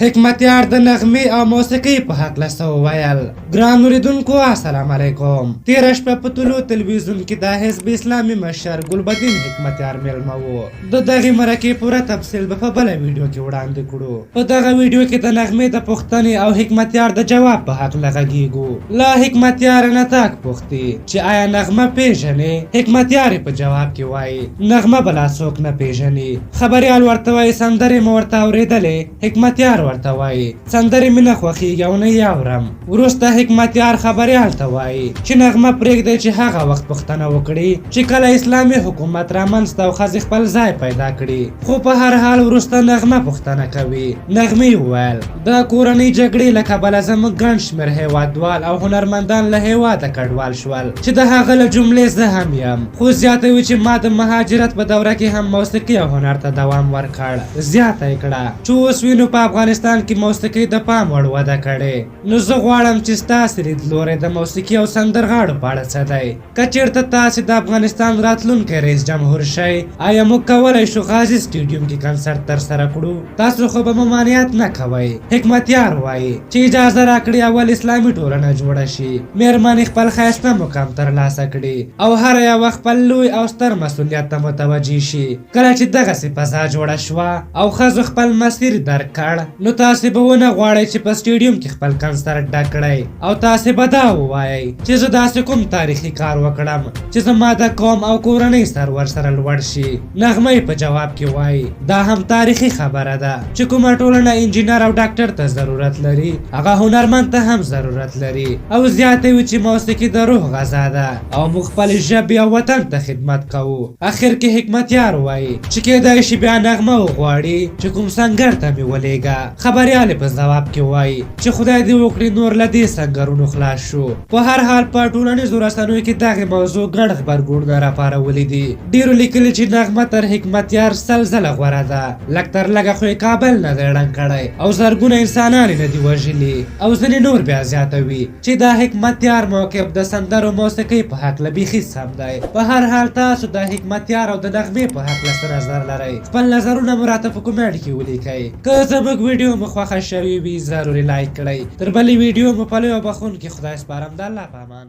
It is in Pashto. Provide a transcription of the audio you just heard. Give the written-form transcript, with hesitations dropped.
حکمتیار د نغمې او موسیقۍ په هکله څه وویل. ګران اورېدونکو السلام علیکم. تېره شپه په طلوع تلویزیون کې د حزب اسلامي مشر ګلبدین حکمتیار میلمه و. د دغې مرکې پوره تفصیل به په بله ویډیو کې وړاندې کړو. په دغه ویډیو کې د نغمې د پوښتنې او حکمتیار د جواب په هکله غږیږو. له حکمتیار نه تاک پوښتي چې آیا نغمه پیژنې؟ حکمتیار په جواب کې وایي نغمه بلا څوک نه پیژني. خبریال ورته وایي سندرې مو ورته اورېدلې؟ حکمتیار ورته وایي سندرې مې نه خوښېږي او نه یې اورم. وروسته حکمتیار خبریال ته وایي چې نغمه پرېږدئ چې هغه وخت پوښتنه وکړي چې کله اسلامي حکومت رامنځته او ښځې خپل ځای پیدا کړي. خو په هر حال وروسته نغمه پوښتنه کوي. نغمې وویل د کورنۍ جګړې له کبله زموږ ګڼ شمېر هېوادوال او هنرمندان له هېواده کډوال شول چې د هغه له جملې زه هم یم. خو زیاتوي چې ما د مهاجرت په دوره کې هم موسیقي او هنر ته دوام ورکړ. زیاته یې کړه چې اوس وینو په افغانستان کې موسیقي د پام وړ وده کړې. نو زه غواړم چې ستاسې لیدلوری د موسیقي او سندرغاړو په اړه څه دی؟ که چېرته تاسې د افغانستان راتلونکی رئیس جمهور شئ آیا موږ کولی شو غازي سټیډیوم کې کنسرت ترسره کړو؟ تاسو خو به ممانعت نه کوئ. حکمتیار وایي چې اجازه راکړي اول اسلامي ټولنه جوړه شي، میرمنې خپل ښایسته مقام ترلاسه کړي او هر یوه خپل لوی او ستر مسؤلیت ته متوجه شي. کله چې دغسې فضا جوړه شوه او ښځو خپل مسیر درک کړ نو تاسې به ونه غواړئ چې په سټیډیوم کې خپل کنسرت ډک کړئ او تاسې به دا ووایئ چې زه داسې کوم تاریخي کار وکړم چې زما د قوم او کورنۍ سر ورسره لوړ شي. نغمه په جواب کې وایي دا هم تاریخي خبره ده چې کومه ټولنه انجینر او ډاکټر ته ضرورت لري هغه هنرمند ته هم ضرورت لري. او زیاتوي چې موسیقي د روح غذا ده او موږ خپلې ژبې او وطن ته خدمت کوو. اخر کې حکمتیار وایي چې کېدای شي بیا نغمه وغواړي چې کوم سنګر ته مې ولېږه. خبریال په ځواب کې وایي چې خدای دې وکړي نور له دې سنګرونو خلاص شو. په هر حال په ټولنیزو رسنیو کې دغې موضوع ګڼ غبرګونونه راپارولي دي. ډېرو لیکلي چې نغمه تر حکمتیار سل ځله غوره ده. لږ تر لږه خو یې کابل نه دی ړنګ کړی او زرګونه انسانان یې نه دي وژلي. او ځینې نور بیا زیاتوي چې دا حکمتیار موقف د سندرو موسیقۍ په هکله بیخي سم دی. په هر حال تاسو د حکمتیار او د نغمې په هکله څه نظر لرئ؟ خپل نظرونه مو راته په کومنټ کې ولیکئ. که زموږ ویډیو مو خوښه شوې وي ضروري لایک کړئ. تر بلې ویډیو مو په لوی او بخښونکي خدای سپارم. د الله په امان.